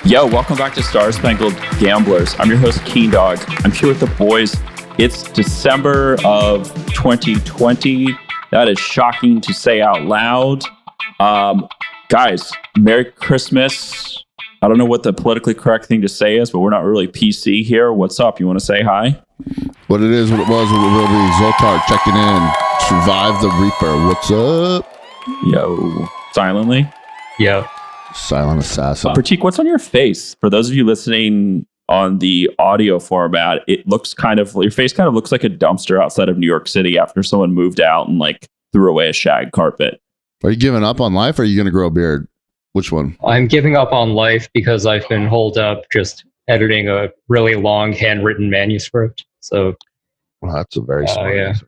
Yo, welcome back to Star Spangled Gamblers. I'm your host, Keen Dog. I'm here with the boys. It's December of 2020. That is shocking to say out loud. Guys, Merry Christmas. I don't know what the politically correct thing to say is, but we're not really PC here. What's up? You want to say hi? What it is, what it was, what it will be. Zoltar checking in. Survive the Reaper. What's up? Yo. Silently? Yo. Silent assassin. Pratik, what's on your face? For those of you listening on the audio format, it looks your face kind of looks like a dumpster outside of New York City after someone moved out and threw away a shag carpet. Are you giving up on life or are you going to grow a beard? Which one? I'm giving up on life because I've been holed up just editing a really long handwritten manuscript. So, well, that's a very smart answer.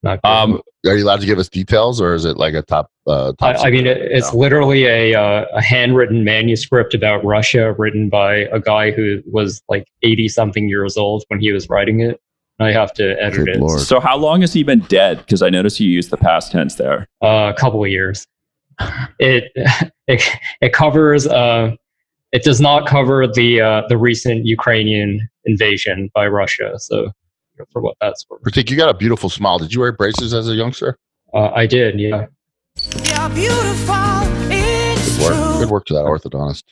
Not good. Are you allowed to give us details or is it like a top I mean, it's literally a handwritten manuscript about Russia written by a guy who was 80-something years old when he was writing it. I have to edit it. Lord. So how long has he been dead? Because I noticed you used the past tense there. A couple of years. It covers. It does not cover the recent Ukrainian invasion by Russia. So, for what that's worth. Pratik, you got a beautiful smile. Did you wear braces as a youngster? I did. Yeah. You're beautiful. Good work to that orthodontist.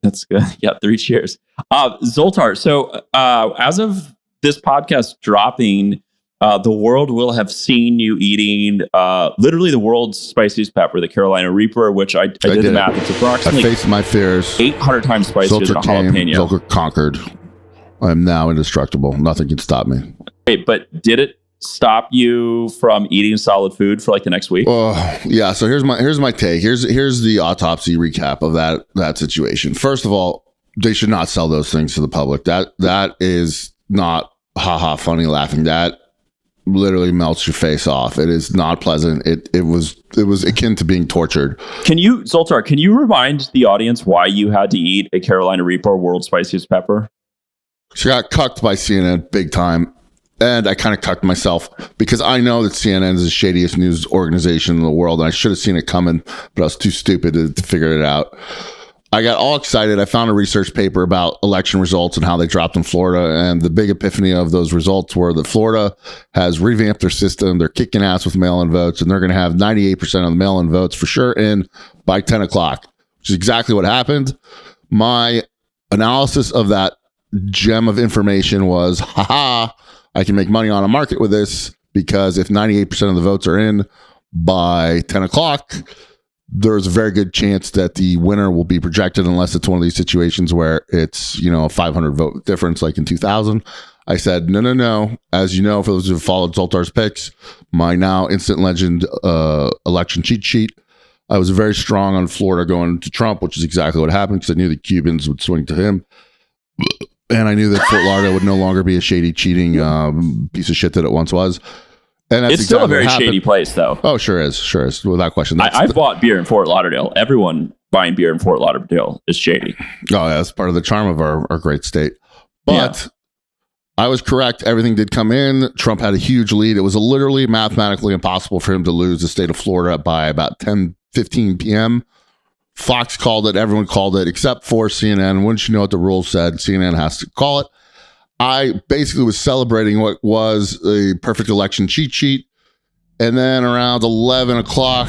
That's good. Yeah, 3 cheers. Zoltar, so as of this podcast dropping, the world will have seen you eating literally the world's spiciest pepper, the Carolina Reaper, which I did the math. It's approximately I faced my fears. 800 times spicier than a jalapeno. Zoltar conquered. I'm now indestructible. Nothing can stop me. Wait, but did it stop you from eating solid food for the next week? Yeah. So here's my take. Here's the autopsy recap of that situation. First of all, they should not sell those things to the public. That is not funny laughing. That literally melts your face off. It is not pleasant. It was akin to being tortured. Zoltar, can you remind the audience why you had to eat a Carolina Reaper, world's spiciest pepper? She got cucked by CNN big time. And I kind of cucked myself because I know that CNN is the shadiest news organization in the world. And I should have seen it coming, but I was too stupid to figure it out. I got all excited. I found a research paper about election results and how they dropped in Florida. And the big epiphany of those results were that Florida has revamped their system. They're kicking ass with mail-in votes, and they're going to have 98% of the mail-in votes for sure in by 10 o'clock, which is exactly what happened. My analysis of that gem of information was, I can make money on a market with this because if 98% of the votes are in by 10 o'clock, there's a very good chance that the winner will be projected unless it's one of these situations where it's, a 500 vote difference like in 2000. I said, no. As you know, for those who have followed Zoltar's picks, my now instant legend election cheat sheet, I was very strong on Florida going to Trump, which is exactly what happened because I knew the Cubans would swing to him. And I knew that Fort Lauderdale would no longer be a shady, cheating piece of shit that it once was. And that's it's still a very shady place, though. Oh, sure is. Without question. I've bought beer in Fort Lauderdale. Everyone buying beer in Fort Lauderdale is shady. Oh, yeah, that's part of the charm of our great state. But I was correct. Everything did come in. Trump had a huge lead. It was literally mathematically impossible for him to lose the state of Florida by about 10:15 p.m. Fox called it. Everyone called it except for CNN. Wouldn't you know what the rules said? CNN has to call it. I basically was celebrating what was a perfect election cheat sheet. And then around 11 o'clock,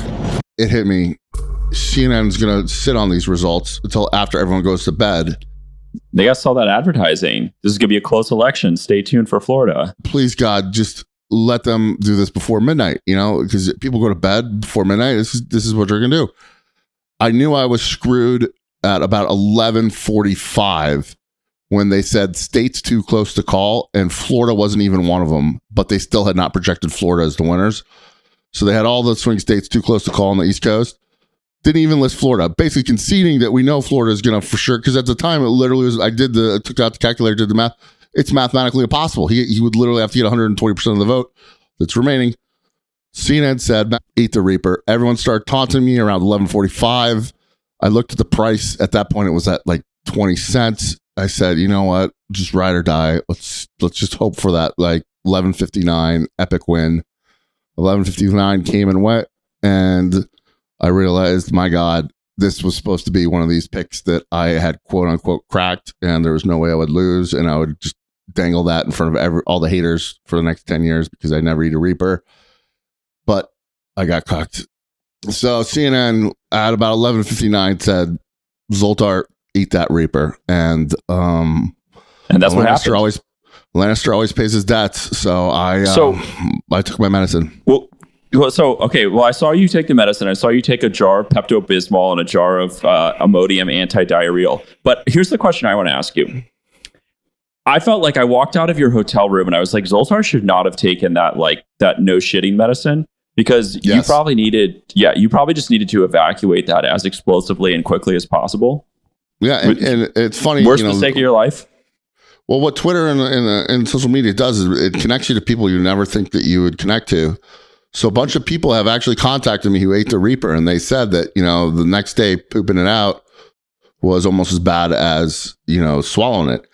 it hit me. CNN's going to sit on these results until after everyone goes to bed. They got all that advertising. This is going to be a close election. Stay tuned for Florida. Please, God, just let them do this before midnight, because people go to bed before midnight. This is what they're going to do. I knew I was screwed at about 11:45 when they said states too close to call, and Florida wasn't even one of them, but they still had not projected Florida as the winners. So they had all the swing states too close to call on the East Coast. Didn't even list Florida, basically conceding that we know Florida is going to for sure. Because at the time, it literally was, I took out the calculator, did the math. It's mathematically impossible. He would literally have to get 120% of the vote that's remaining. CNN said, eat the Reaper. Everyone started taunting me around 11:45. I looked at the price. At that point, it was at 20 cents. I said, you know what? Just ride or die. Let's just hope for that 11:59 epic win. 11:59 came and went. And I realized, my God, this was supposed to be one of these picks that I had quote unquote cracked, and there was no way I would lose, and I would just dangle that in front of all the haters for the next 10 years because I never eat a Reaper. But I got cucked. So CNN at about 11:59 said, Zoltar, eat that Reaper. And that's what happened. Lannister always pays his debts. So I took my medicine. Well, I saw you take the medicine. I saw you take a jar of Pepto-Bismol and a jar of Imodium anti-diarrheal. But here's the question I want to ask you. I felt like I walked out of your hotel room and I was like, Zoltar should not have taken that no shitting medicine, because you probably just needed to evacuate that as explosively and quickly as possible. Yeah, and it's funny. Worst mistake of your life? Well, what Twitter and social media does is it connects you to people you never think that you would connect to. So a bunch of people have actually contacted me who ate the Reaper, and they said that, the next day pooping it out was almost as bad as, swallowing it.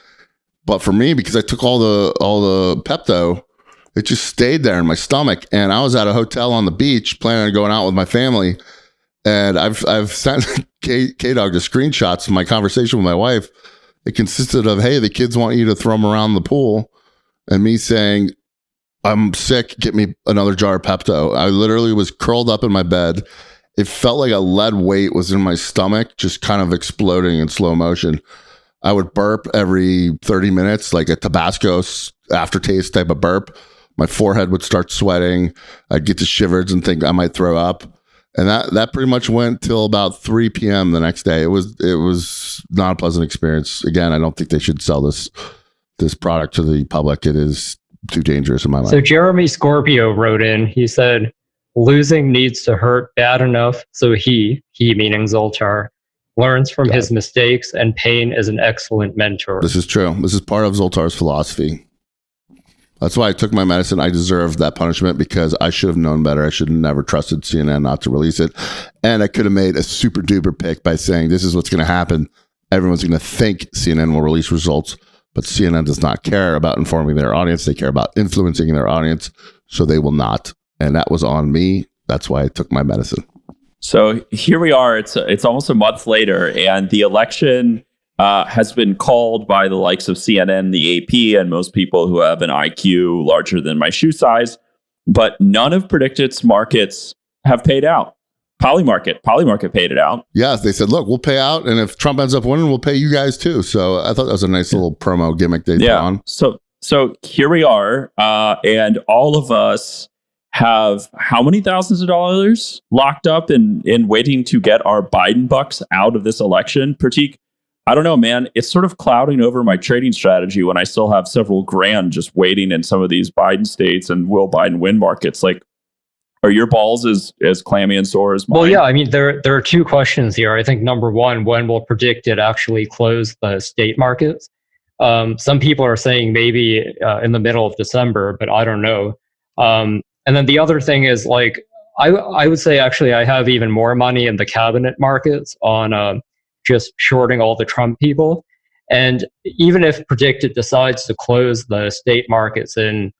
But for me, because I took all the Pepto, it just stayed there in my stomach. And I was at a hotel on the beach planning on going out with my family. And I've sent K-Dog the screenshots of my conversation with my wife. It consisted of, hey, the kids want you to throw them around the pool. And me saying, I'm sick, get me another jar of Pepto. I literally was curled up in my bed. It felt like a lead weight was in my stomach, just kind of exploding in slow motion. I would burp every 30 minutes, like a Tabasco aftertaste type of burp. My forehead would start sweating. I'd get the shivers and think I might throw up. And that pretty much went till about 3 p.m. the next day. It was not a pleasant experience. Again, I don't think they should sell this product to the public. It is too dangerous in my mind. So Jeremy Scorpio wrote in, he said, losing needs to hurt bad enough so he meaning Zoltar, learns from his mistakes, and pain is an excellent mentor. This is true. This is part of Zoltar's philosophy. That's why I took my medicine. I deserved that punishment because I should have known better. I should have never trusted CNN not to release it. And I could have made a super duper pick by saying, this is what's going to happen. Everyone's going to think CNN will release results, but CNN does not care about informing their audience. They care about influencing their audience, so they will not. And that was on me. That's why I took my medicine. So here we are. It's almost a month later, and the election has been called by the likes of CNN, the AP, and most people who have an IQ larger than my shoe size. But none of Predictit's markets have paid out. Polymarket paid it out. Yes, they said, look, we'll pay out, and if Trump ends up winning, we'll pay you guys too. So I thought that was a nice little promo gimmick they put on. So here we are, and all of us have how many thousands of dollars locked up in waiting to get our Biden bucks out of this election? Pratik, I don't know, man. It's sort of clouding over my trading strategy when I still have several grand just waiting in some of these Biden states and will Biden win markets. Like, are your balls as clammy and sore as mine? Well, yeah, I mean, there are two questions here. I think number one, when will Predictit actually close the state markets? Some people are saying maybe in the middle of December, but I don't know. And then the other thing is, like, I would say actually I have even more money in the cabinet markets on just shorting all the Trump people. And even if Predictit decides to close the state markets in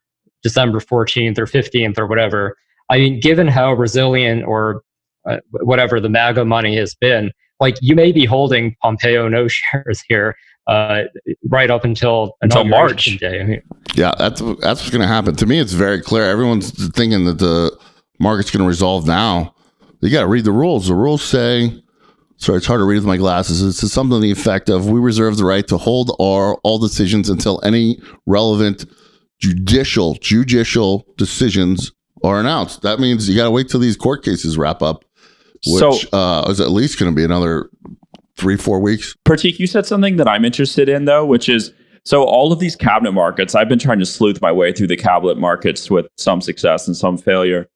December 14th or 15th or whatever, I mean, given how resilient or whatever the MAGA money has been, like, you may be holding Pompeo no shares here right up until March. Day. I mean, yeah, that's what's going to happen. To me, it's very clear. Everyone's thinking that the market's going to resolve now. You got to read the rules. The rules say, sorry, it's hard to read with my glasses. It's something to the effect of, we reserve the right to hold all decisions until any relevant judicial decisions are announced. That means you got to wait till these court cases wrap up, which is at least going to be another 3-4 weeks. Pratik, you said something that I'm interested in, though, which is, so all of these cabinet markets, I've been trying to sleuth my way through the cabinet markets with some success and some failure.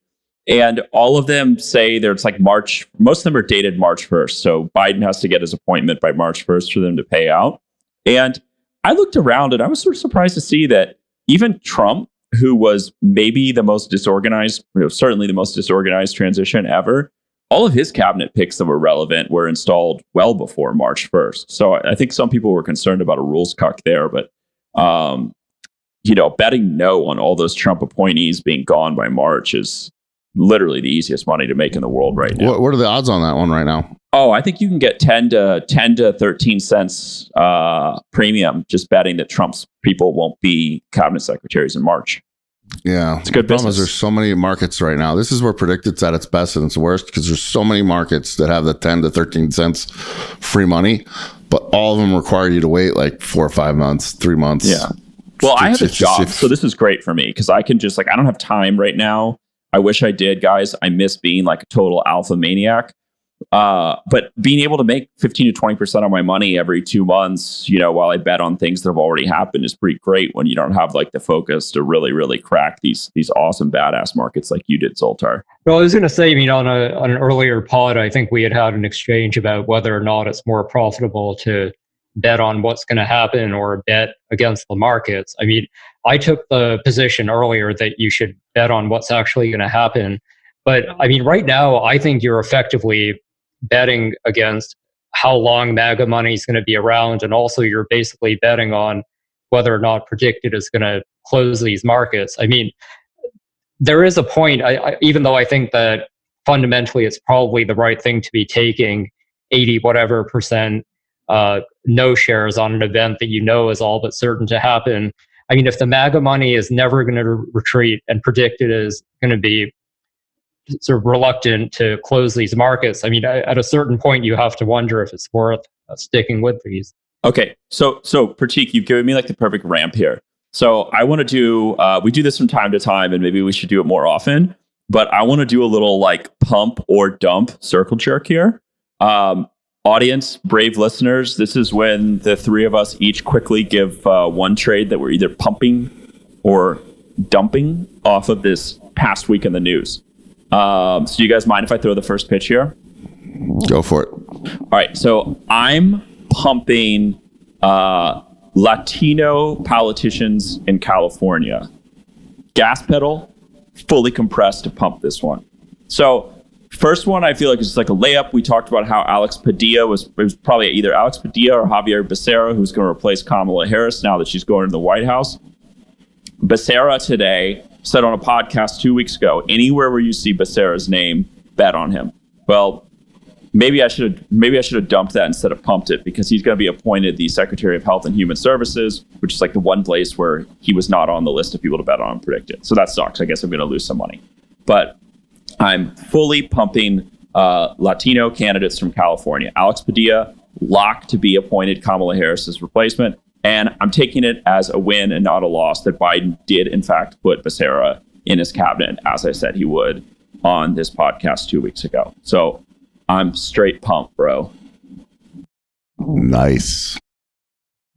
And all of them say there's like March, most of them are dated March 1st. So Biden has to get his appointment by March 1st for them to pay out. And I looked around and I was sort of surprised to see that even Trump, who was maybe the most disorganized, certainly the most disorganized transition ever, all of his cabinet picks that were relevant were installed well before March 1st. So I think some people were concerned about a rules cuck there, but betting no on all those Trump appointees being gone by March is literally the easiest money to make in the world right now. What are the odds on that one right now? Oh, I think you can get 10 to 13 cents premium just betting that Trump's people won't be cabinet secretaries in March. Yeah, it's a good business. There's so many markets right now. This is where PredictIt's at its best and its worst because there's so many markets that have the 10 to 13 cents free money, but all of them require you to wait like 4 or 5 months, 3 months. Yeah. Well, I have a job, so this is great for me because I can just I don't have time right now. I wish I did, guys. I miss being like a total alpha maniac. But being able to make 15 to 20% of my money every 2 months, while I bet on things that have already happened is pretty great when you don't have like the focus to really, really crack these awesome badass markets like you did, Zoltar. Well, I was going to say, on an earlier pod, I think we had an exchange about whether or not it's more profitable to bet on what's going to happen or bet against the markets. I took the position earlier that you should bet on what's actually going to happen. But right now, I think you're effectively betting against how long MAGA money is going to be around. And also you're basically betting on whether or not PredictIt is going to close these markets. There is a point, even though I think that fundamentally it's probably the right thing to be taking 80 whatever percent no shares on an event that is all but certain to happen. If the MAGA money is never going to retreat and PredictIt is going to be sort of reluctant to close these markets, at a certain point you have to wonder if it's worth sticking with these. Okay, so Pratik, you've given me like the perfect ramp here. So I want to do, we do this from time to time, and maybe we should do it more often. But I want to do a little like pump or dump circle jerk here. Audience, brave listeners, this is when the three of us each quickly give one trade that we're either pumping or dumping off of this past week in the news. So do you guys mind if I throw the first pitch here? Go for it. All right. So I'm pumping Latino politicians in California. Gas pedal, fully compressed to pump this one. So first one, I feel like it's like a layup. We talked about how Alex Padilla it was probably either Alex Padilla or Javier Becerra who's going to replace Kamala Harris now that she's going to the White House. Becerra today said on a podcast 2 weeks ago, anywhere where you see Becerra's name, bet on him. Well, maybe I should have dumped that instead of pumped it because he's going to be appointed the Secretary of Health and Human Services, which is like the one place where he was not on the list of people to bet on and PredictIt. So that sucks. I guess I'm going to lose some money. But I'm fully pumping Latino candidates from California. Alex Padilla, locked to be appointed Kamala Harris's replacement. And I'm taking it as a win and not a loss that Biden did, in fact, put Becerra in his cabinet, as I said he would on this podcast 2 weeks ago. So I'm straight pumped, bro. Nice.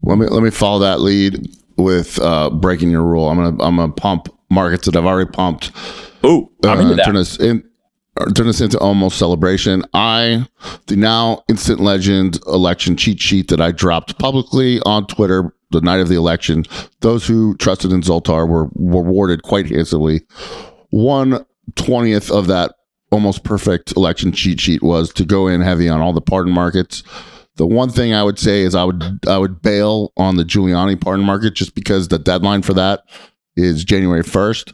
Let me follow that lead with breaking your rule. I'm gonna pump markets that I've already pumped. Ooh, I'm into that. Turn this into almost celebration. The now instant legend election cheat sheet that I dropped publicly on Twitter the night of the election. Those who trusted in Zoltar were rewarded quite handsomely. 1/20th of that almost perfect election cheat sheet was to go in heavy on all the pardon markets. The one thing I would say is I would bail on the Giuliani pardon market just because the deadline for that is January 1st.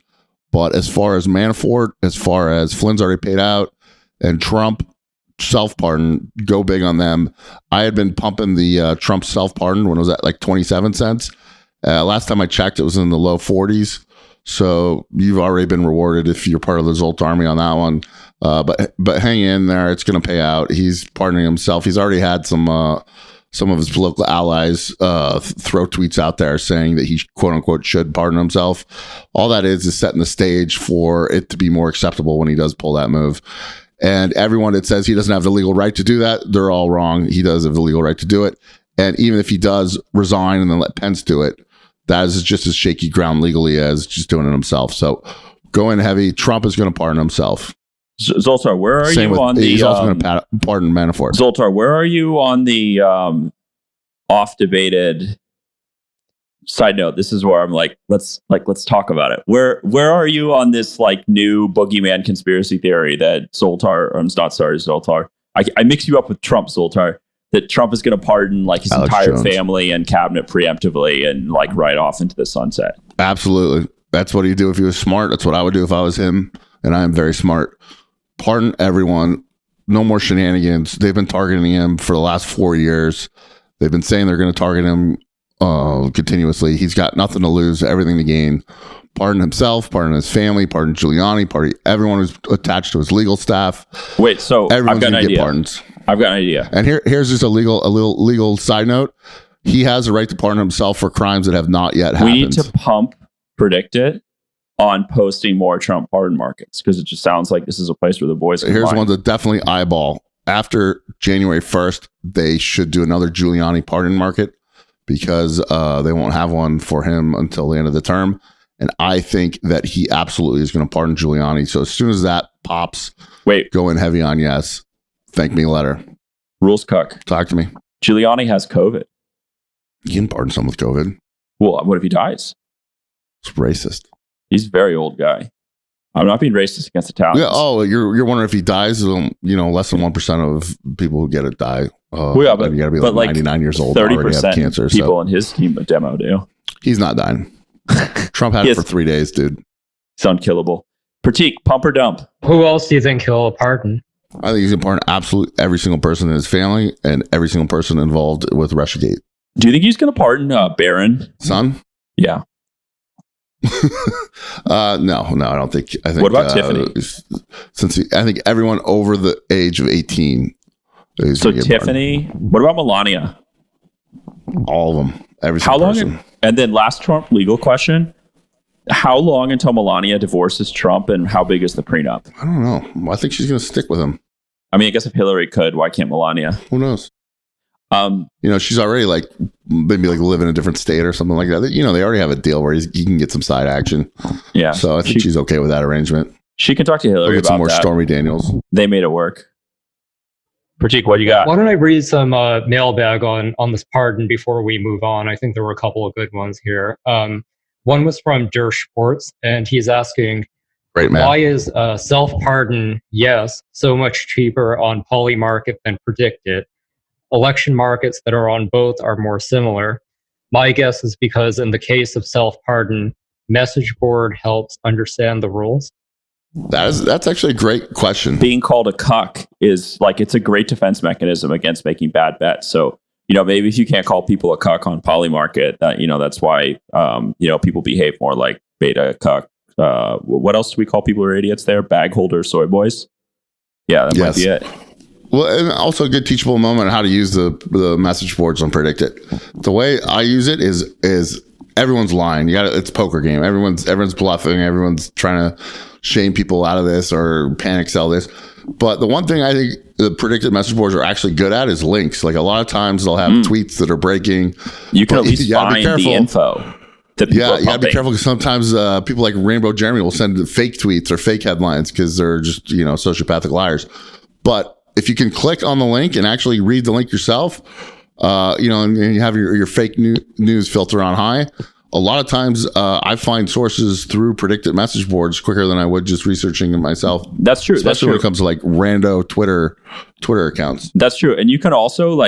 But as far as Manafort, as far as Flynn's already paid out, and Trump self-pardon, go big on them. I had been pumping the Trump self-pardon when it was at like 27 cents. Last time I checked, it was in the low 40s. So you've already been rewarded if you're part of the Zolt army on that one. But hang in there. It's going to pay out. He's pardoning himself. He's already had some of his political allies throw tweets out there saying that he quote unquote should pardon himself. All that is setting the stage for it to be more acceptable when he does pull that move. And everyone that says he doesn't have the legal right to do that, they're all wrong. He does have the legal right to do it. And even if he does resign and then let Pence do it, that is just as shaky ground legally as just doing it himself. So go in heavy. Trump is going to pardon himself. Zoltar, where are you on the... He's also going to pardon Manafort. Zoltar, where are you on the off-debated... Side note, this is where I'm like, let's talk about it. Where are you on this like new boogeyman conspiracy theory that Zoltar? I mix you up with Trump, Zoltar. That Trump is going to pardon like his Alex entire Jones. Family and cabinet preemptively and like right off into the sunset. Absolutely. That's what he'd do if he was smart. That's what I would do if I was him. And I am very smart. Pardon everyone. no more shenanigans. They've been targeting him for the last 4 years. They've been saying they're going to target him continuously. He's got nothing to lose, everything to gain. Pardon himself, pardon his family, pardon Giuliani, pardon everyone who's attached to his legal staff. Wait, so everyone's I've got an idea. Pardons. I've got an idea. And here's just a little legal side note. He has a right to pardon himself for crimes that have not yet happened. We need to predict it on posting more Trump pardon markets, because it just sounds like this is a place where the boys can Here's find. one to definitely eyeball. After January 1st, they should do another Giuliani pardon market, because they won't have one for him until the end of the term. And I think that he absolutely is going to pardon Giuliani. So as soon as that pops, go in heavy on yes. Thank me later. Rules Cook. Talk to me. Giuliani has COVID. You can pardon someone with COVID. Well, what if he dies? It's racist. He's a very old guy. I'm not being racist against Italians. Yeah. Oh, you're wondering if he dies? Less than 1% of people who get it die. Well, yeah, but you got to be like 99 years old. 30% already have cancer. People in his team demo do. He's not dying. Trump had it for 3 days, dude. It's unkillable. Pratik, pump or dump? Who else do you think he'll pardon? I think he's going to pardon absolutely every single person in his family and every single person involved with Russiagate. Do you think he's going to pardon Barron? Son? Yeah. No, I don't think. I think. What about Tiffany? I think everyone over the age of 18 is. So Tiffany. What about Melania? All of them. Every single person. And then last Trump legal question: how long until Melania divorces Trump, and how big is the prenup? I don't know. I think she's going to stick with him. I mean, I guess if Hillary could, why can't Melania? Who knows? She's already maybe live in a different state or something like that. They already have a deal where he can get some side action. Yeah. So I think she's okay with that arrangement. She can talk to Hillary about some more that. Stormy Daniels. They made it work. Pratik, what do you got? Why don't I read some mailbag on this pardon before we move on? I think there were a couple of good ones here. One was from Der Sports, and he's asking, Great man. Why is self-pardon, yes, so much cheaper on Polymarket than predicted? Election markets that are on both are more similar. My guess is because in the case of self-pardon, message board helps understand the rules. That's actually a great question. Being called a cuck is it's a great defense mechanism against making bad bets. So, maybe if you can't call people a cuck on Polymarket, that's why, people behave more like beta cuck. What else do we call people who are idiots there? Bag holders, soy boys. Yeah, that might be it. Well, and also a good teachable moment on how to use the message boards on Predict It. The way I use it is everyone's lying. It's a poker game. Everyone's bluffing. Everyone's trying to shame people out of this or panic sell this. But the one thing I think the predicted message boards are actually good at is links. Like a lot of times they'll have tweets that are breaking. You can at least find the info. You gotta be careful because sometimes people like Rainbow Jeremy will send fake tweets or fake headlines because they're just sociopathic liars. But if you can click on the link and actually read the link yourself, and you have your fake news filter on high, a lot of times I find sources through predicted message boards quicker than I would just researching them myself. That's true. Especially when it comes to rando Twitter accounts. That's true. And you can also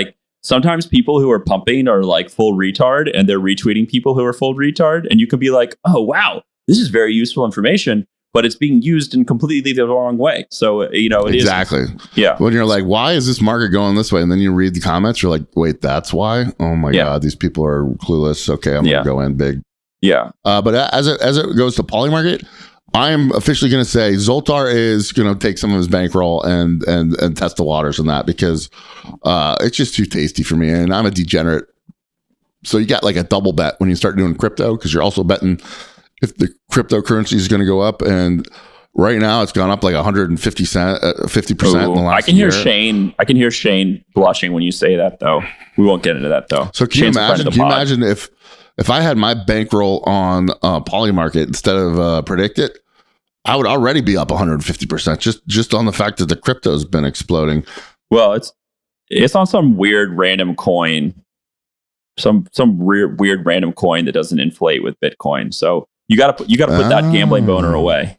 sometimes people who are pumping are full retard and they're retweeting people who are full retard. And you can be like, oh, wow, this is very useful information, but it's being used in completely the wrong way. So, it exactly. is. Yeah. When you're like, why is this market going this way? And then you read the comments, you're like, wait, that's why? Oh my God, these people are clueless. Okay, I'm going to go in big. Yeah. But as it goes to Polymarket, I am officially going to say Zoltar is going to take some of his bankroll and test the waters on that because it's just too tasty for me. And I'm a degenerate. So you got a double bet when you start doing crypto because you're also betting if the cryptocurrency is going to go up. And right now it's gone up 150%, 50% in the last year. I can hear Shane blushing when you say that, though. We won't get into that, though. So can you imagine if I had my bankroll on Polymarket instead of Predict It, I would already be up 150% just on the fact that the crypto has been exploding. Well, it's on some weird random coin, some weird random coin that doesn't inflate with Bitcoin. So you got to put that gambling boner away.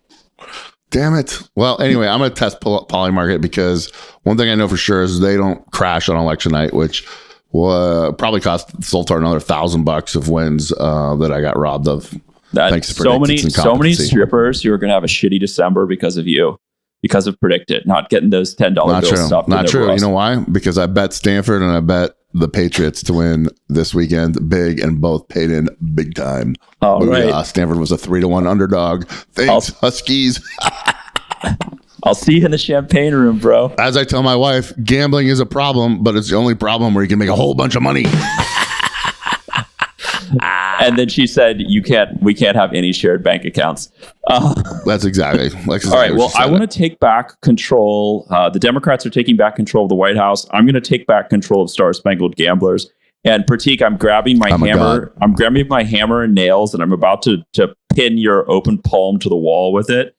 Damn it. Well, anyway, I'm going to test Polymarket because one thing I know for sure is they don't crash on election night, which probably cost Zoltar another $1,000 of wins that I got robbed of. Thanks to so many strippers who are going to have a shitty December because of you. because of Predict It, not getting those $10 Not bills true. stuffed. Not in true. their You know why? Because I bet Stanford and I bet the Patriots to win this weekend big, and both paid in big time. All right. Stanford was a 3-1 underdog. Thanks, Huskies. I'll see you in the champagne room, bro. As I tell my wife, gambling is a problem, but it's the only problem where you can make a whole bunch of money. And then she said, we can't have any shared bank accounts. That's exactly. All right. Well, I want to take back control. The Democrats are taking back control of the White House. I'm going to take back control of Star Spangled Gamblers. And Pratik, I'm grabbing my hammer. I'm grabbing my hammer and nails, and I'm about to pin your open palm to the wall with it.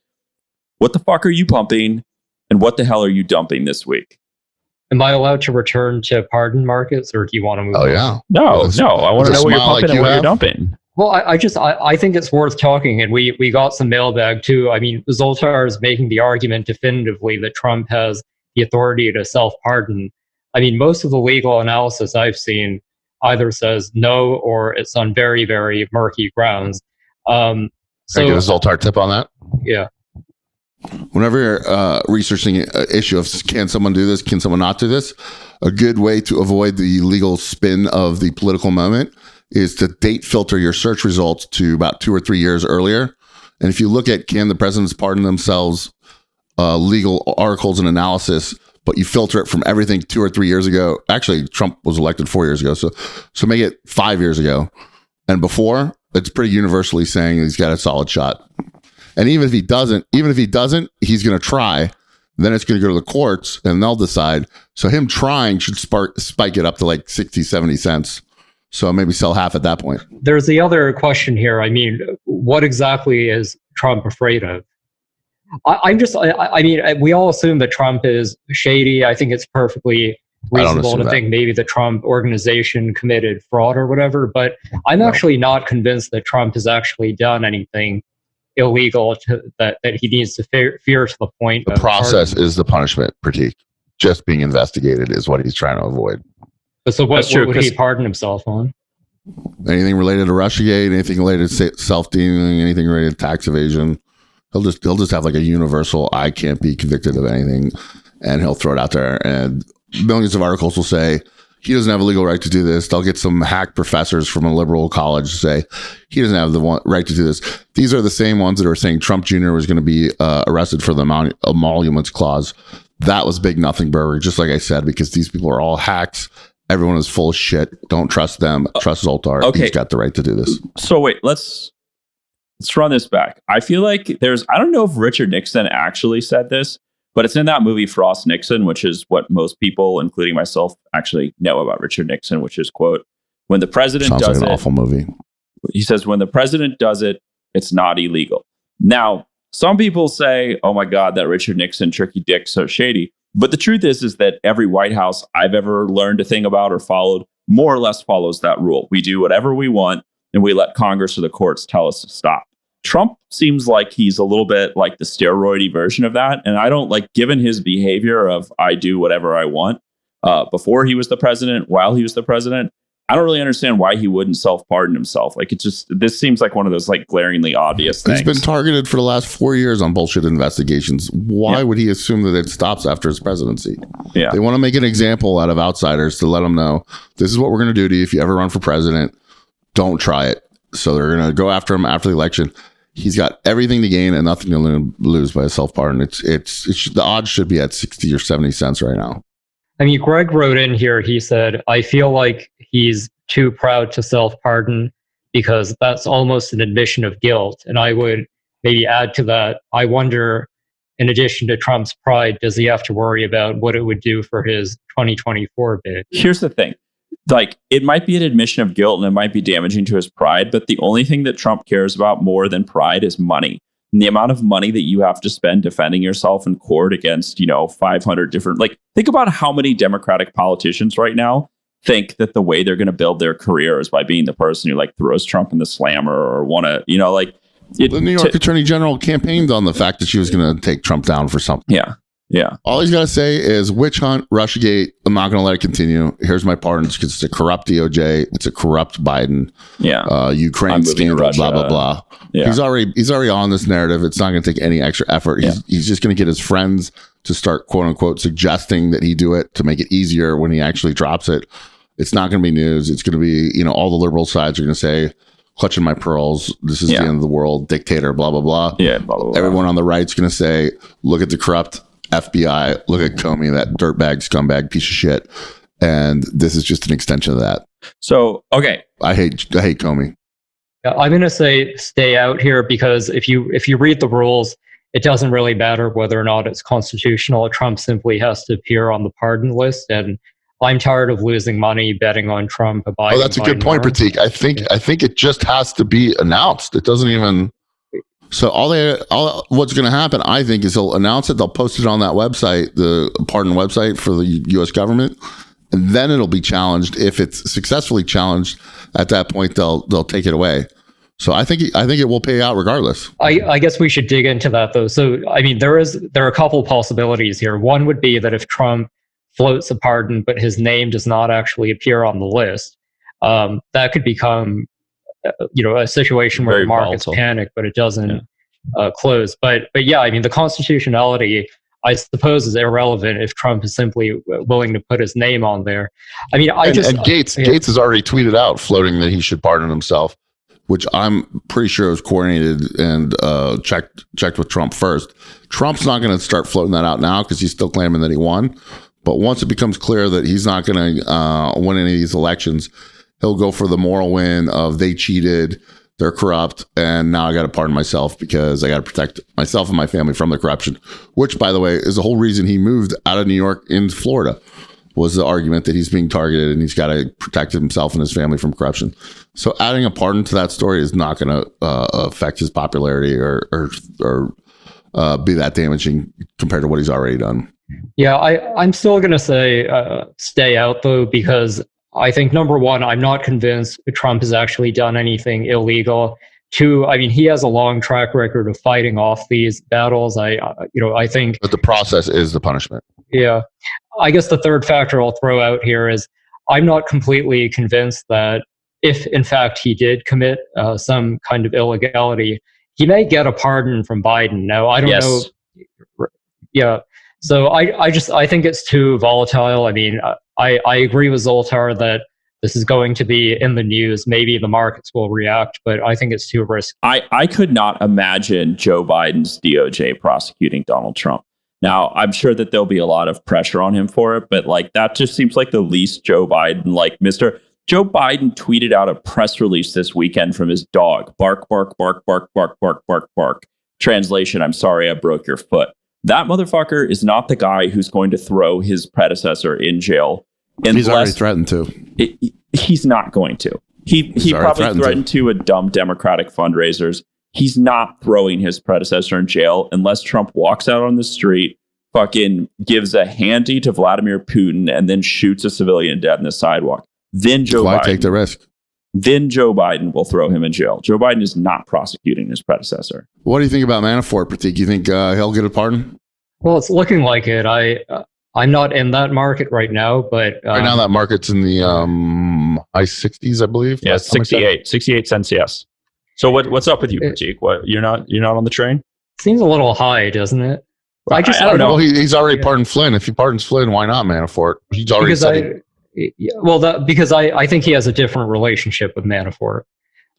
What the fuck are you pumping? And what the hell are you dumping this week? Am I allowed to return to pardon markets, or do you want to move on? Yeah. No. I want to know what you're pumping and what you're dumping. Well, I think it's worth talking, and we got some mailbag too. I mean, Zoltar is making the argument definitively that Trump has the authority to self-pardon. I mean, most of the legal analysis I've seen either says no or it's on very, very murky grounds. So, can I give a Zoltar tip on that? Yeah. Whenever you're researching an issue of can someone do this, can someone not do this, a good way to avoid the legal spin of the political moment is to date filter your search results to about 2 or 3 years earlier. And if you look at can the presidents pardon themselves, legal articles and analysis, but you filter it from everything 2 or 3 years ago. Actually, Trump was elected 4 years ago, so make it 5 years ago and before. It's pretty universally saying he's got a solid shot. And even if he doesn't, he's going to try. Then it's going to go to the courts and they'll decide. So him trying should spike it up to like 60, 70 cents. So maybe sell half at that point. There's the other question here. I mean, what exactly is Trump afraid of? I mean, we all assume that Trump is shady. I think it's perfectly reasonable to think maybe the Trump organization committed fraud or whatever. But I'm actually not convinced that Trump has actually done anything illegal that he needs to fear to the point. The process is the punishment, Pratik. Just being investigated is what he's trying to avoid. So what would he pardon himself on? Anything related to Russiagate, anything related to self-dealing, anything related to tax evasion. He'll just have like a universal, I can't be convicted of anything, and he'll throw it out there. And millions of articles will say he doesn't have a legal right to do this. They'll get some hack professors from a liberal college to say he doesn't have the right to do this. These are the same ones that are saying Trump Jr. was going to be arrested for the emoluments clause. That was big nothing burger, just like I said, because these people are all hacks. Everyone is full of shit. Don't trust them. Trust Zoltar. Okay. He's got the right to do this. So wait, let's run this back. I feel like I don't know if Richard Nixon actually said this, but it's in that movie Frost Nixon, which is what most people, including myself, actually know about Richard Nixon, which is, quote, when the president Sounds does like an it, awful movie. He says, when the president does it, it's not illegal. Now, some people say, oh my God, that Richard Nixon tricky dick so shady. But the truth is that every White House I've ever learned a thing about or followed more or less follows that rule. We do whatever we want and we let Congress or the courts tell us to stop. Trump seems like he's a little bit like the steroidy version of that. And I don't like, given his behavior of I do whatever I want before he was the president, while he was the president, I don't really understand why he wouldn't self-pardon himself. Like, this seems like one of those like glaringly obvious things. He's been targeted for the last 4 years on bullshit investigations. Why would he assume that it stops after his presidency? Yeah. They want to make an example out of outsiders to let them know this is what we're going to do to you if you ever run for president. Don't try it. So they're going to go after him after the election. He's got everything to gain and nothing to lose by a self-pardon. The odds should be at 60 or 70 cents right now. I mean, Greg wrote in here, he said, I feel like he's too proud to self-pardon because that's almost an admission of guilt. And I would maybe add to that, I wonder, in addition to Trump's pride, does he have to worry about what it would do for his 2024 bid? Here's the thing. Like, it might be an admission of guilt and it might be damaging to his pride, but the only thing that Trump cares about more than pride is money. And the amount of money that you have to spend defending yourself in court against, 500 different, think about how many Democratic politicians right now think that the way they're going to build their career is by being the person who throws Trump in the slammer or want to, the New York Attorney General campaigned on the fact that she was going to take Trump down for something. Yeah. Yeah. All he's got to say is witch hunt, Russiagate. I'm not going to let it continue. Here's my pardon because it's a corrupt DOJ. It's a corrupt Biden. Yeah. Ukraine scandal, blah, blah, blah. Yeah. He's already on this narrative. It's not going to take any extra effort. He's just going to get his friends to start, quote unquote, suggesting that he do it to make it easier when he actually drops it. It's not going to be news. It's going to be, all the liberal sides are going to say, clutching my pearls, this is the end of the world, dictator, blah, blah, blah. Yeah, blah, blah, blah. Everyone on the right's going to say, look at the corrupt FBI, look at Comey, that dirtbag, scumbag, piece of shit. And this is just an extension of that. So, okay. I hate Comey. Yeah, I'm going to say stay out here because if you read the rules, it doesn't really matter whether or not it's constitutional. Trump simply has to appear on the pardon list. And I'm tired of losing money betting on Trump. Oh, that's a good point, Pratik. I think it just has to be announced. It doesn't even. So all what's going to happen, I think, is they'll announce it. They'll post it on that website, the pardon website for the U.S. government, and then it'll be challenged. If it's successfully challenged, at that point they'll take it away. So I think it will pay out regardless. I guess we should dig into that though. So I mean, there are a couple possibilities here. One would be that if Trump floats a pardon, but his name does not actually appear on the list, that could become a situation where Very the markets volatile. panic, but it doesn't close. But yeah, I mean, the constitutionality, I suppose, is irrelevant if Trump is simply willing to put his name on there. I mean, and Gates has already tweeted out floating that he should pardon himself, which I'm pretty sure was coordinated and checked with Trump first. Trump's not going to start floating that out now because he's still claiming that he won. But once it becomes clear that he's not going to win any of these elections, he'll go for the moral win of they cheated, they're corrupt, and now I got to pardon myself because I got to protect myself and my family from the corruption, which, by the way, is the whole reason he moved out of New York into Florida, was the argument that he's being targeted and he's got to protect himself and his family from corruption. So adding a pardon to that story is not going to affect his popularity or be that damaging compared to what he's already done. Yeah, I'm still going to say stay out, though, because I think, number one, I'm not convinced Trump has actually done anything illegal. Two, I mean, he has a long track record of fighting off these battles. I think... But the process is the punishment. Yeah. I guess the third factor I'll throw out here is I'm not completely convinced that if, in fact, he did commit some kind of illegality, he may get a pardon from Biden. Now, I don't know. Yeah. So I think it's too volatile. I mean, I agree with Zoltar that this is going to be in the news. Maybe the markets will react, but I think it's too risky. I could not imagine Joe Biden's DOJ prosecuting Donald Trump. Now, I'm sure that there'll be a lot of pressure on him for it, but that just seems like the least Joe Biden, Mr. Joe Biden tweeted out a press release this weekend from his dog. Bark, bark, bark, bark, bark, bark, bark, bark. Translation, I'm sorry I broke your foot. That motherfucker is not the guy who's going to throw his predecessor in jail. He's already threatened to. He's not going to. He probably threatened to at dumb Democratic fundraisers. He's not throwing his predecessor in jail unless Trump walks out on the street, fucking gives a handy to Vladimir Putin, and then shoots a civilian dead in the sidewalk. Then Joe Biden take the risk. Then Joe Biden will throw him in jail. Joe Biden is not prosecuting his predecessor. What do you think about Manafort, Pratik? You think he'll get a pardon? Well, it's looking like it. I'm not in that market right now, but right now that market's in the high 60s, I believe. Yeah, 68 cents. Yes. So what's up with you, Pratik? What you're not on the train? Seems a little high, doesn't it? I don't know. Well, he's already pardoned Flynn. If he pardons Flynn, why not Manafort? He's already said because I think he has a different relationship with Manafort.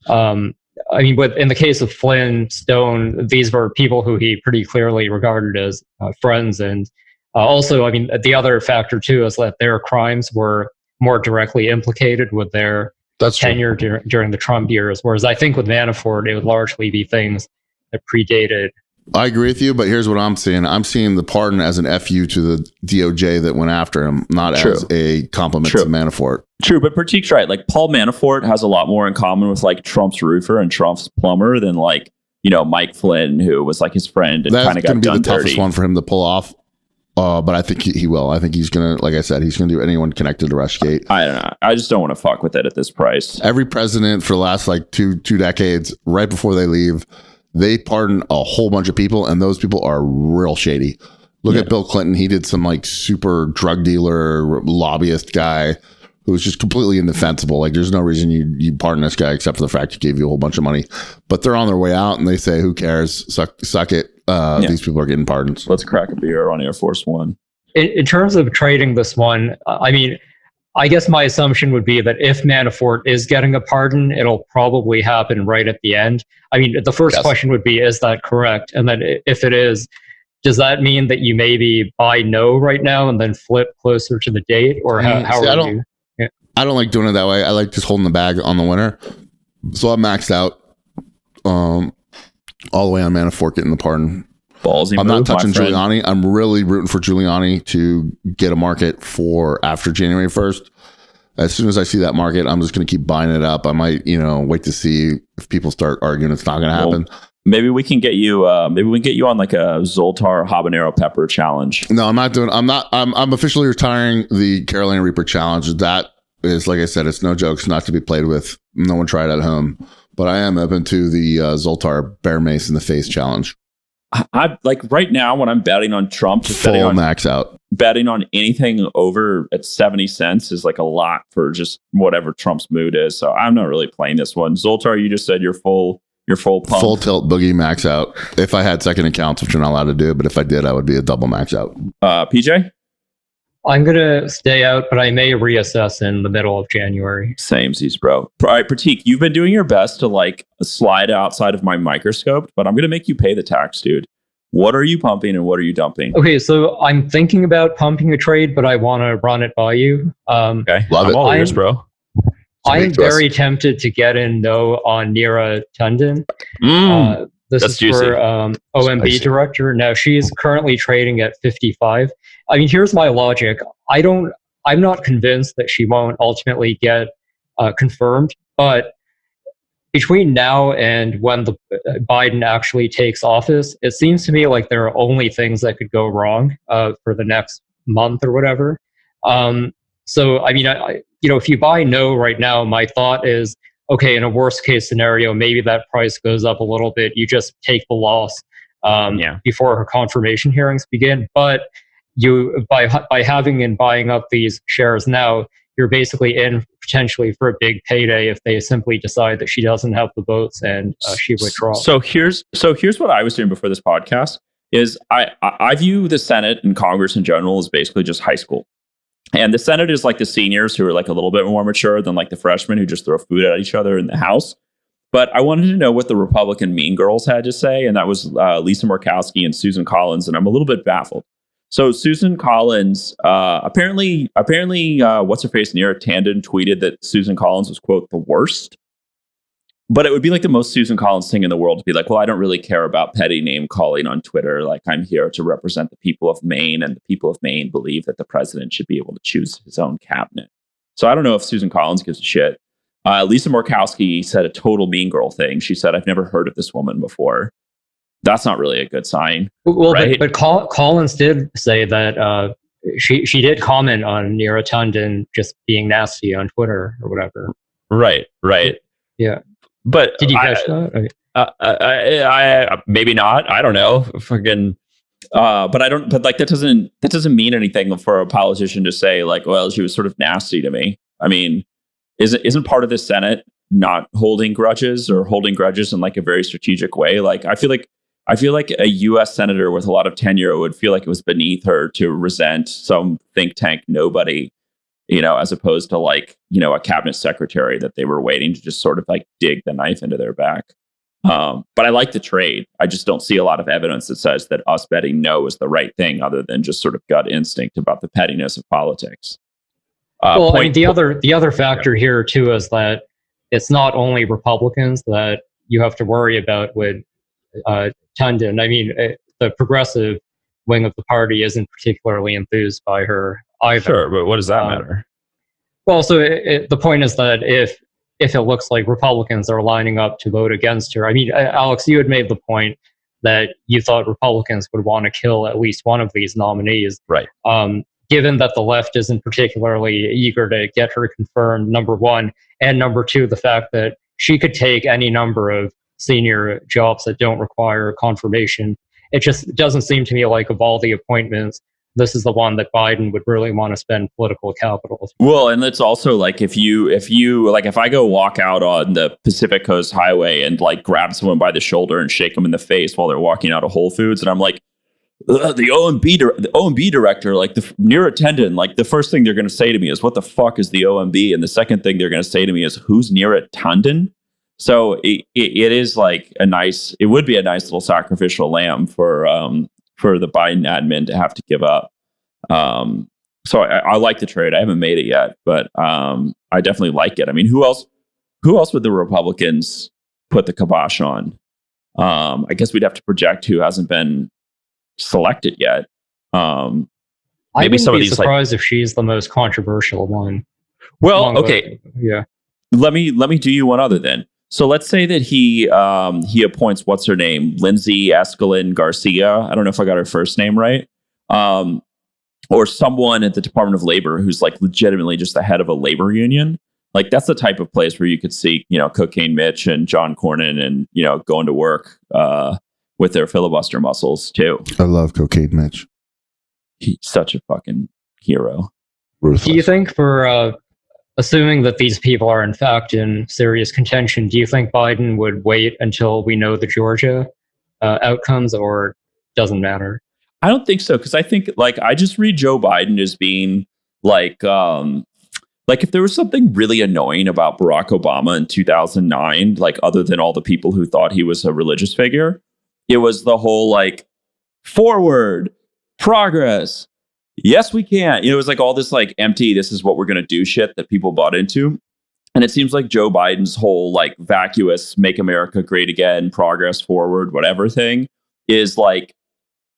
I mean, but in the case of Flynn, Stone, these were people who he pretty clearly regarded as friends. And also, I mean, the other factor too is that their crimes were more directly implicated with their tenure during the Trump years. Whereas I think with Manafort, it would largely be things that predated. I agree with you, but here's what I'm seeing. I'm seeing the pardon as an FU to the DOJ that went after him, not as a compliment to Manafort. True, but Pratik's right. Paul Manafort has a lot more in common with Trump's roofer and Trump's plumber than Mike Flynn, who was his friend and kind of got done dirty. That's going to be the toughest one for him to pull off. But I think he will. I think he's going to, like I said, he's going to do anyone connected to Rushgate. I don't know. I just don't want to fuck with it at this price. Every president for the last two decades, right before they leave, they pardon a whole bunch of people, and those people are real shady. Look at Bill Clinton. He did some like super drug dealer lobbyist guy who was just completely indefensible. Like there's no reason you pardon this guy except for the fact he gave you a whole bunch of money. But they're on their way out and they say, who cares? Suck it. These people are getting pardons. Let's crack a beer on Air Force One. In terms of trading this one, I mean, I guess my assumption would be that if Manafort is getting a pardon, it'll probably happen right at the end. I mean, the first question would be, is that correct? And then if it is, does that mean that you maybe buy no right now and then flip closer to the date? Or how are you? Yeah. I don't like doing it that way. I like just holding the bag on the winner. So I'm maxed out all the way on Manafort getting the pardon. Ballsy I'm move, not touching my friend. Giuliani. I'm really rooting for Giuliani to get a market for after January 1st. As soon as I see that market, I'm just going to keep buying it up. I might, wait to see if people start arguing it's not going to happen. Maybe we can get you. Maybe we can get you on like a Zoltar habanero pepper challenge. No, I'm not doing. I'm officially retiring the Carolina Reaper challenge. That is, like I said, it's no joke. It's not to be played with. No one tried at home. But I am open to the Zoltar bear mace in the face challenge. I like right now when I'm betting on Trump, just Full betting on max out. Betting on anything over at 70 cents is like a lot for just whatever Trump's mood is. So I'm not really playing this one. Zoltar, you just said you're full pump. Full tilt boogie max out. If I had second accounts, which you're not allowed to do, but if I did, I would be a double max out. PJ? I'm going to stay out, but I may reassess in the middle of January. Samesies, bro. All right, Pratik, you've been doing your best to like slide outside of my microscope, but I'm going to make you pay the tax, dude. What are you pumping and what are you dumping? Okay, so I'm thinking about pumping a trade, but I want to run it by you. Okay, love it. All ears, bro. I'm very tempted to get in no on Neera Tundon. This is juicy. for OMB Spicy. director. Now she's currently trading at 55. I mean, here's my logic. I'm not convinced that she won't ultimately get confirmed, but between now and when the Biden actually takes office, it seems to me like there are only things that could go wrong for the next month or whatever. So, I mean, if you buy no right now, my thought is, okay, in a worst case scenario, maybe that price goes up a little bit. You just take the loss before her confirmation hearings begin. But you by having and buying up these shares now, you're basically in potentially for a big payday if they simply decide that she doesn't have the votes and she withdraws. So here's what I was doing before this podcast is I view the Senate and Congress in general as basically just high school. And the Senate is like the seniors who are like a little bit more mature than like the freshmen who just throw food at each other in the House. But I wanted to know what the Republican mean girls had to say. And that was Lisa Murkowski and Susan Collins. And I'm a little bit baffled. So Susan Collins, apparently, what's her face? Neera Tanden tweeted that Susan Collins was, quote, the worst. But it would be like the most Susan Collins thing in the world to be like, well, I don't really care about petty name calling on Twitter. Like, I'm here to represent the people of Maine, and the people of Maine believe that the president should be able to choose his own cabinet. So I don't know if Susan Collins gives a shit. Lisa Murkowski said a total mean girl thing. She said, I've never heard of this woman before. That's not really a good sign. Well, right? but Collins did say that she did comment on Neera Tundon just being nasty on Twitter or whatever. Right. Yeah. But did you catch that? I maybe not. I don't know. Fucking. But I don't. But like that doesn't mean anything for a politician to say like, well, she was sort of nasty to me. I mean, isn't part of the Senate not holding grudges or holding grudges in like a very strategic way? Like I feel like a U.S. senator with a lot of tenure would feel like it was beneath her to resent some think tank nobody, as opposed to like, a cabinet secretary that they were waiting to just sort of like dig the knife into their back. But I like the trade. I just don't see a lot of evidence that says that us betting no is the right thing other than just sort of gut instinct about the pettiness of politics. Well, I mean, the other factor here too is that it's not only Republicans that you have to worry about with Tundon. I mean, the progressive wing of the party isn't particularly enthused by her either. Sure, but what does that matter? Well, so the point is that if it looks like Republicans are lining up to vote against her, I mean, Alex, you had made the point that you thought Republicans would want to kill at least one of these nominees. Right. Given that the left isn't particularly eager to get her confirmed, number one, and number two, the fact that she could take any number of senior jobs that don't require confirmation. it just doesn't seem to me like of all the appointments, this is the one that Biden would really want to spend political capital. Well, and it's also like if I go walk out on the Pacific Coast Highway and like grab someone by the shoulder and shake them in the face while they're walking out of Whole Foods, and I'm like, the OMB director, like the near attendant, like the first thing they're going to say to me is, "What the fuck is the OMB?" And the second thing they're going to say to me is, "Who's near attendant?" So it is like it would be a nice little sacrificial lamb for the Biden admin to have to give up. So I like the trade. I haven't made it yet, but I definitely like it. I mean, who else would the Republicans put the kibosh on? I guess we'd have to project who hasn't been selected yet. Maybe some of these. Surprised if she's the most controversial one. Well, okay, yeah. Let me do you one other then. So let's say that he appoints what's her name, Lindsay Escalin Garcia. I don't know if I got her first name right. Or someone at the Department of Labor who's like legitimately just the head of a labor union. Like that's the type of place where you could see, Cocaine Mitch and John Cornyn and, going to work with their filibuster muscles too. I love Cocaine Mitch. He's such a fucking hero. Ruthless. Do you think for assuming that these people are in fact in serious contention, do you think Biden would wait until we know the Georgia outcomes, or doesn't matter? I don't think so, because I think I just read Joe Biden as being like if there was something really annoying about Barack Obama in 2009, other than all the people who thought he was a religious figure, it was the whole forward progress. Yes, we can. It was all this empty, this is what we're going to do shit that people bought into. And it seems like Joe Biden's whole vacuous, make America great again, progress forward, whatever thing is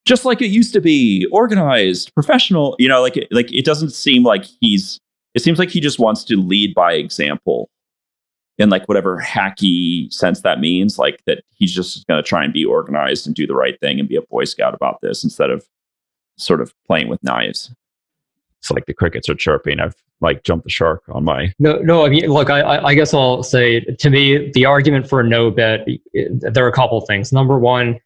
just like it used to be, organized, professional, it doesn't seem like it seems like he just wants to lead by example in whatever hacky sense that means, that he's just going to try and be organized and do the right thing and be a Boy Scout about this instead of sort of playing with knives. It's like the crickets are chirping. I've jumped the shark on my... No, I mean, look, I guess I'll say, to me, the argument for a no bet, there are a couple of things. Number one,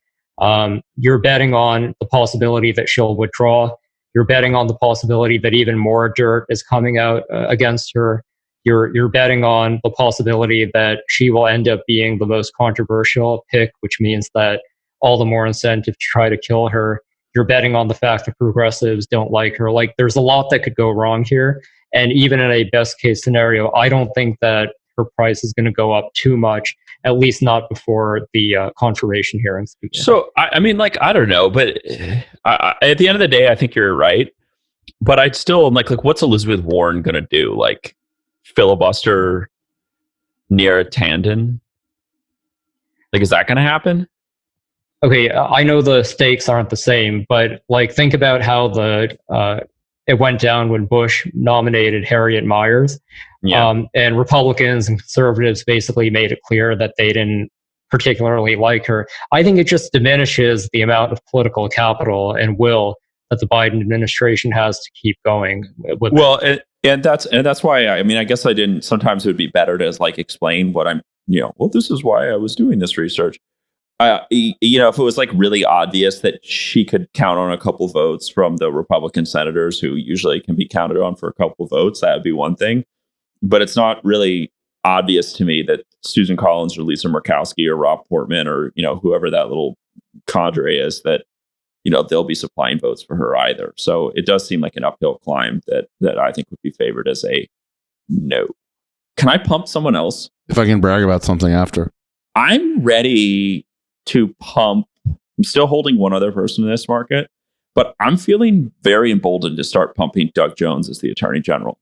you're betting on the possibility that she'll withdraw. You're betting on the possibility that even more dirt is coming out against her. You're betting on the possibility that she will end up being the most controversial pick, which means that all the more incentive to try to kill her. You're betting on the fact that progressives don't like her. There's a lot that could go wrong here. And even in a best case scenario, I don't think that her price is going to go up too much, at least not before the confirmation hearings begin. So, I mean, I don't know, but at the end of the day, I think you're right. But I'd still, what's Elizabeth Warren going to do? Filibuster near a tandem? Is that going to happen? Okay, I know the stakes aren't the same, but think about how it went down when Bush nominated Harriet Miers. Yeah. And Republicans and conservatives basically made it clear that they didn't particularly like her. I think it just diminishes the amount of political capital and will that the Biden administration has to keep going with. Well, and that's why I guess I didn't. Sometimes it would be better to explain what I'm. This is why I was doing this research. If it was really obvious that she could count on a couple votes from the Republican senators who usually can be counted on for a couple votes, that would be one thing. But it's not really obvious to me that Susan Collins or Lisa Murkowski or Rob Portman or, whoever that little cadre is, that, they'll be supplying votes for her either. So it does seem like an uphill climb that I think would be favored as a no. Can I pump someone else? If I can brag about something after. I'm ready to pump. I'm still holding one other person in this market, but I'm feeling very emboldened to start pumping Doug Jones as the Attorney General.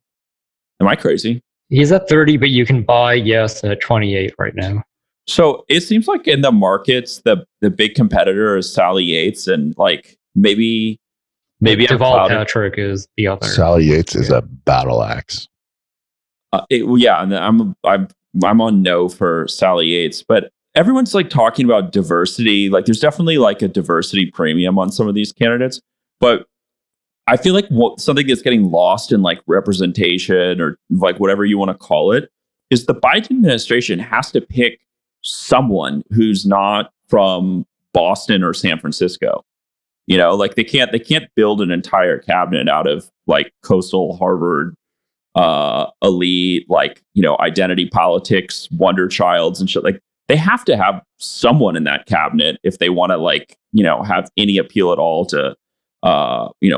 Am I crazy? He's at 30, but you can buy yes at 28 right now. So it seems like in the markets, the big competitor is Sally Yates, and maybe Deval Patrick is the other. Sally Yates is a battle axe. And I'm on no for Sally Yates, but everyone's talking about diversity. There's definitely a diversity premium on some of these candidates, but I feel like something that's getting lost in representation or whatever you want to call it is the Biden administration has to pick someone who's not from Boston or San Francisco. Like they can't build an entire cabinet out of like coastal Harvard elite, like, identity politics, wonder childs and shit. Like they have to have someone in that cabinet if they want to, like, have any appeal at all to,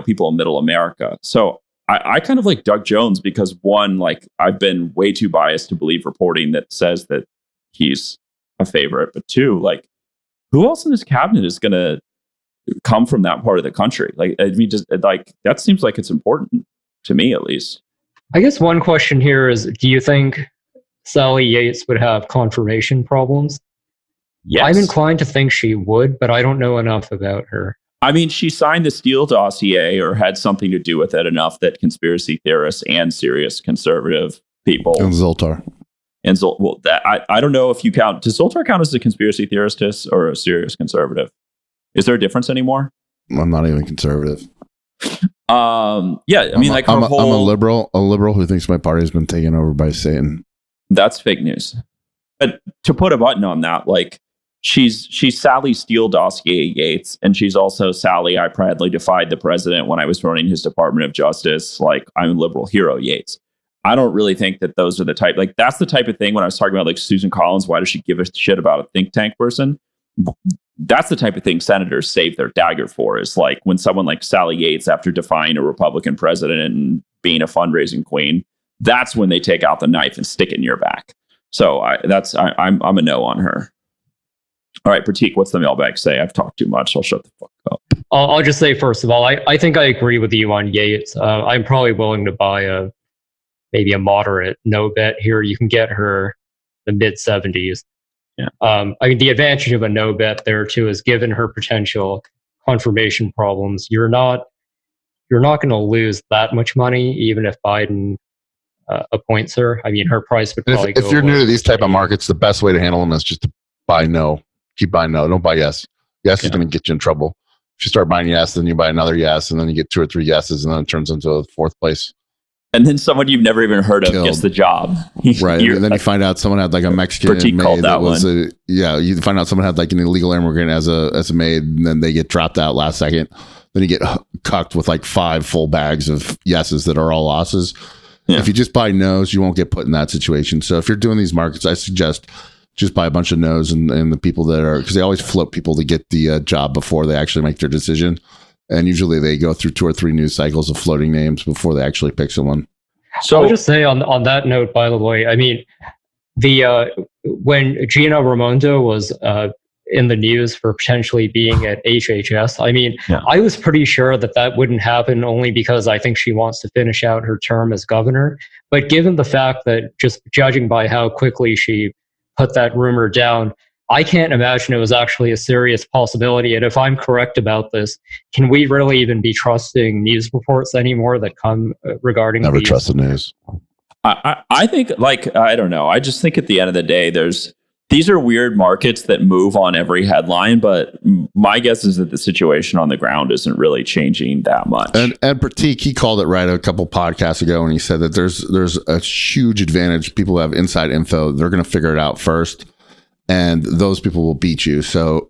people in middle America. So I kind of like Doug Jones because, one, like I've been way too biased to believe reporting that says that he's a favorite. But two, like who else in this cabinet is going to come from that part of the country? Like, I mean, just like that seems like it's important to me, at least. I guess one question here is, do you think Sally Yates would have confirmation problems? Yes. I'm inclined to think she would, but I don't know enough about her. I mean, she signed the Steele dossier or had something to do with it enough that conspiracy theorists and serious conservative people. And Zoltar. Well, that I don't know if you count. Does Zoltar count as a conspiracy theorist or a serious conservative? Is there a difference anymore? I'm not even conservative. Yeah, I mean, I'm a liberal who thinks my party has been taken over by Satan. That's fake news. But to put a button on that, like she's Sally Steele dossier Yates, and she's also Sally I proudly defied the president when I was running his Department of Justice. Like I'm a liberal hero Yates. I don't really think that those are the type, like that's the type of thing when I was talking about like Susan Collins, why does she give a shit about a think tank person? That's the type of thing senators save their dagger for, is like when someone like Sally Yates, after defying a Republican president and being a fundraising queen, that's when they take out the knife and stick it in your back. So I'm a no on her. All right, Pratik, what's the mailbag say? I've talked too much. I'll shut the fuck up. I'll just say, first of all, I think I agree with you on Yates. I'm probably willing to buy maybe a moderate no bet here. You can get her the mid 70s. Yeah. I mean, the advantage of a no bet there too is, given her potential confirmation problems, you're not going to lose that much money even if Biden appoints her. I mean, her price would probably go. If you're new to these type of markets, the best way to handle them is just to buy no. Keep buying no. Don't buy yes. Yes is going to get you in trouble. If you start buying yes, then you buy another yes, and then you get 2 or 3 yeses, and then it turns into a fourth place. And then someone you've never even heard of gets the job. Right. And then you find out someone had like a Mexican maid that was you find out someone had like an illegal immigrant as a maid, and then they get dropped out last second. Then you get cucked with like 5 full bags of yeses that are all losses. Yeah. If you just buy no's, you won't get put in that situation. So if you're doing these markets, I suggest just buy a bunch of no's, and the people that are, because they always float people to get the job before they actually make their decision. And usually they go through 2 or 3 news cycles of floating names before they actually pick someone. So I'll just say on that note, by the way, I mean, when Gina Raimondo was in the news for potentially being at HHS, I mean, I was pretty sure that wouldn't happen, only because I think she wants to finish out her term as governor. But given the fact that, just judging by how quickly she put that rumor down, I can't imagine it was actually a serious possibility. And if I'm correct about this, can we really even be trusting news reports anymore that come regarding Never trust the news. I think, like, I don't know. I just think at the end of the day, these are weird markets that move on every headline, but my guess is that the situation on the ground isn't really changing that much. And Pratik, he called it right a couple podcasts ago, and he said that there's a huge advantage. People who have inside info, they're going to figure it out first, and those people will beat you. So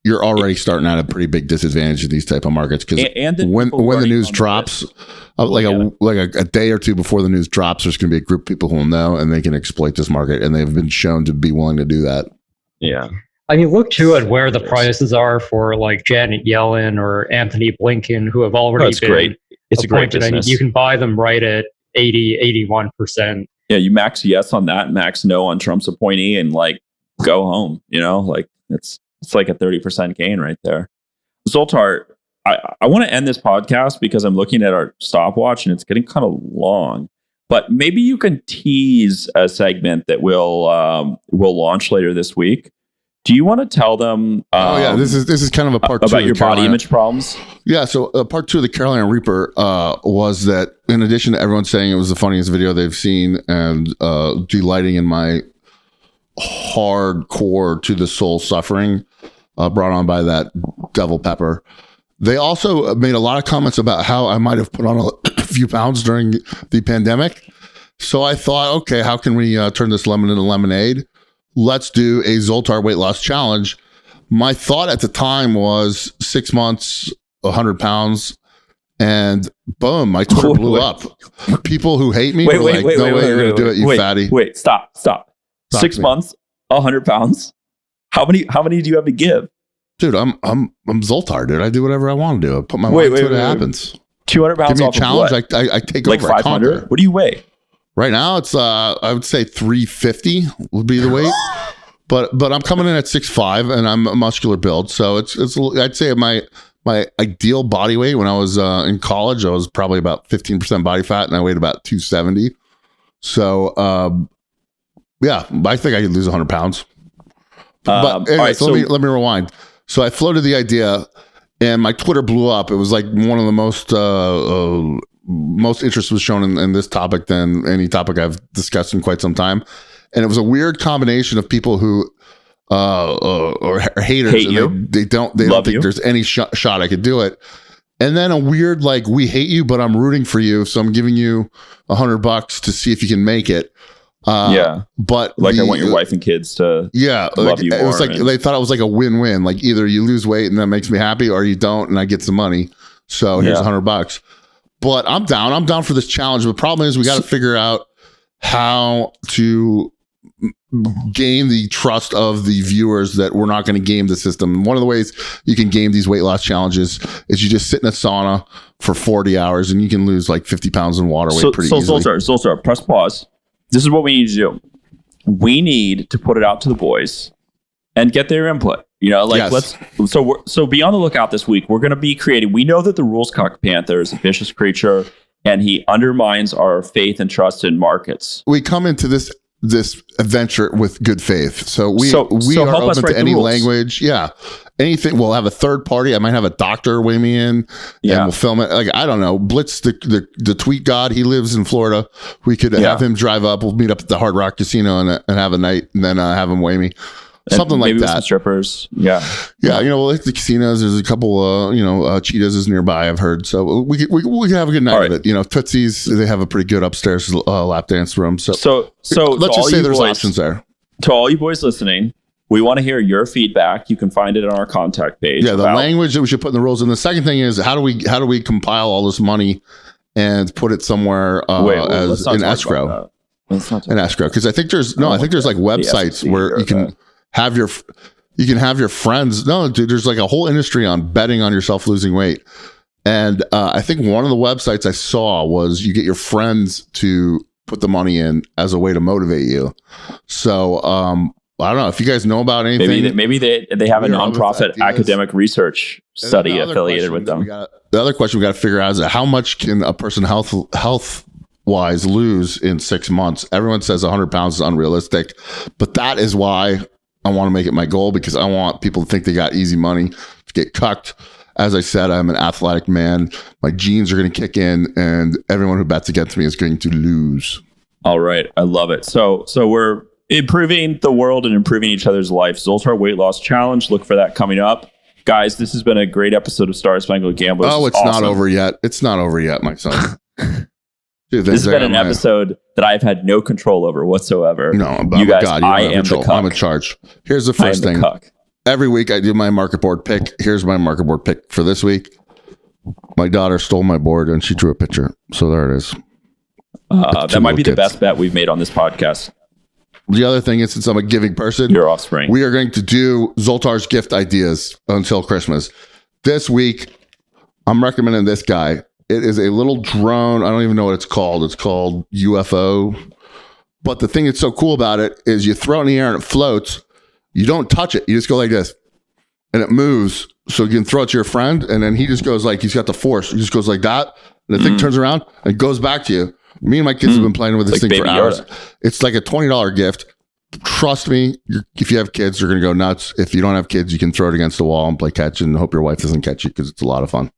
you're already starting at a pretty big disadvantage in these type of markets, because when the news drops, like a day or two before the news drops, there's going to be a group of people who will know, and they can exploit this market, and they've been shown to be willing to do that. Yeah. I mean, look too at where the prices are for like Janet Yellen or Anthony Blinken, who have already been great. It's appointed. A great business. You can buy them right at 81%. Yeah, you max yes on that, max no on Trump's appointee, and like go home. Like it's like a 30% gain right there. Zoltar, I want to end this podcast because I'm looking at our stopwatch and it's getting kind of long. But maybe you can tease a segment that we'll launch later this week. Do you want to tell them? This is kind of a part 2 about your body image problems. Yeah, so part 2 of the Carolina Reaper was that, in addition to everyone saying it was the funniest video they've seen and delighting in my hardcore to the soul suffering brought on by that devil pepper, they also made a lot of comments about how I might have put on a few pounds during the pandemic. So I thought, okay, how can we turn this lemon into lemonade? Let's do a Zoltar weight loss challenge my thought at the time was 6 months, 100 pounds, and boom, my Twitter blew up. People who hate me were like, no way you're going to do it, you fatty. Wait, stop. 6 months, 100 pounds. How many do you have to give? Dude, I'm Zoltar, dude. I do whatever I want to do. I put my mind to it, it happens. 200 pounds. Give me a off challenge. Of what? I take like over. 500. What do you weigh? Right now, it's I would say 350 would be the weight. But I'm coming in at 6'5", and I'm a muscular build. So it's I'd say my ideal body weight when I was in college, I was probably about 15% body fat, and I weighed about 270. So yeah, I think I could lose 100 pounds. But anyway, right, so let me rewind. So I floated the idea, and my Twitter blew up. It was like one of the most interest was shown in this topic than any topic I've discussed in quite some time. And it was a weird combination of people who or haters. Hate and you. They don't think there's any shot I could do it. And then a weird, like, we hate you, but I'm rooting for you. So I'm giving you $100 to see if you can make it. But like, I want your wife and kids to love you more. It was like they thought it was like a win-win. Like, either you lose weight and that makes me happy, or you don't and I get some money. So here's $100. But I'm down for this challenge. The problem is we got to figure out how to gain the trust of the viewers that we're not going to game the system. And one of the ways you can game these weight loss challenges is you just sit in a sauna for 40 hours and you can lose like 50 pounds in water weight pretty easily. Zoltar, press pause. This is what we need to do. We need to put it out to the boys and get their input. You know, like so be on the lookout this week. We're going to be creating. We know that the Rules Cock Panther is a vicious creature, and he undermines our faith and trust in markets. We come into this adventure with good faith. So we are open to any language. Yeah. Anything. We'll have a third party. I might have a doctor weigh me in and we'll film it. Like, I don't know. Blitz, the tweet god, he lives in Florida. We could have him drive up. We'll meet up at the Hard Rock Casino and have a night and then have him weigh me. Something like that. With some strippers. Yeah. You know, like the casinos, there's a couple, Cheetahs is nearby, I've heard. So we can have a good night of it. You know, Tootsie's, they have a pretty good upstairs lap dance room. So let's just say there's options there. To all you boys listening, we want to hear your feedback. You can find it on our contact page. Yeah, the language that we should put in the rules. And the second thing is, how do we compile all this money and put it somewhere as in escrow? In escrow, because I think there's like websites where you can have your friends. No, dude, there's like a whole industry on betting on yourself losing weight. And I think one of the websites I saw was you get your friends to put the money in as a way to motivate you. So I don't know if you guys know about anything. Maybe they have a nonprofit academic research study affiliated with them. The other question we got to figure out is how much can a person health wise lose in 6 months? Everyone says 100 pounds is unrealistic, but that is why I want to make it my goal, because I want people to think they got easy money to get cucked. As I said, I'm an athletic man. My genes are going to kick in, and everyone who bets against me is going to lose. All right. I love it. So we're improving the world and improving each other's life. Zoltar Weight Loss Challenge. Look for that coming up. Guys, this has been a great episode of Star Spangled Gamblers. Oh, it's awesome. Not over yet. It's not over yet, my son. Dude, this has been an episode that I've had no control over whatsoever. No, you guys, I am the cuck. I'm in charge. Here's the first thing. Every week I do my market board pick. Here's my market board pick for this week. My daughter stole my board and she drew a picture. So there it is. That might be the best bet we've made on this podcast. The other thing is, since I'm a giving person, your offspring, we are going to do Zoltar's gift ideas until Christmas. This week, I'm recommending this guy. It is a little drone. I don't even know what it's called. It's called UFO. But the thing that's so cool about it is you throw it in the air and it floats. You don't touch it. You just go like this. And it moves. So you can throw it to your friend. And then he just goes like, he's got the force. He just goes like that. And the thing turns around and goes back to you. Me and my kids have been playing with this thing for hours. Yoda. It's like a $20 gift. Trust me, if you have kids, you're going to go nuts. If you don't have kids, you can throw it against the wall and play catch and hope your wife doesn't catch you, because it's a lot of fun.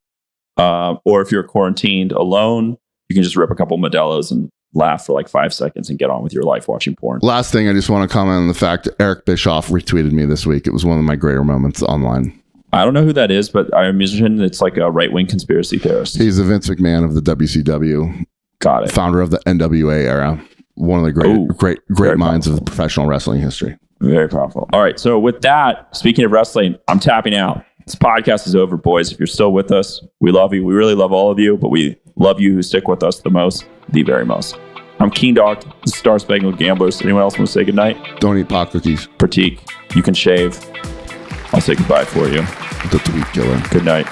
Or if you're quarantined alone, you can just rip a couple Modelo's and laugh for like 5 seconds and get on with your life watching porn. Last thing, I just want to comment on the fact that Eric Bischoff retweeted me this week. It was one of my greater moments online. I don't know who that is, but I imagine it's like a right-wing conspiracy theorist. He's the Vince McMahon of the WCW. Got it. Founder of the NWA era. One of the great minds of the professional wrestling history. Very powerful. All right. So with that, speaking of wrestling, I'm tapping out. This podcast is over, boys. If you're still with us, we love you. We really love all of you, but we love you who stick with us the most, the very most. I'm Keen Dog, the Star Spangled Gamblers. Anyone else want to say goodnight? Don't eat pot cookies. Pratik, you can shave. I'll say goodbye for you. The tweet killer. Good night.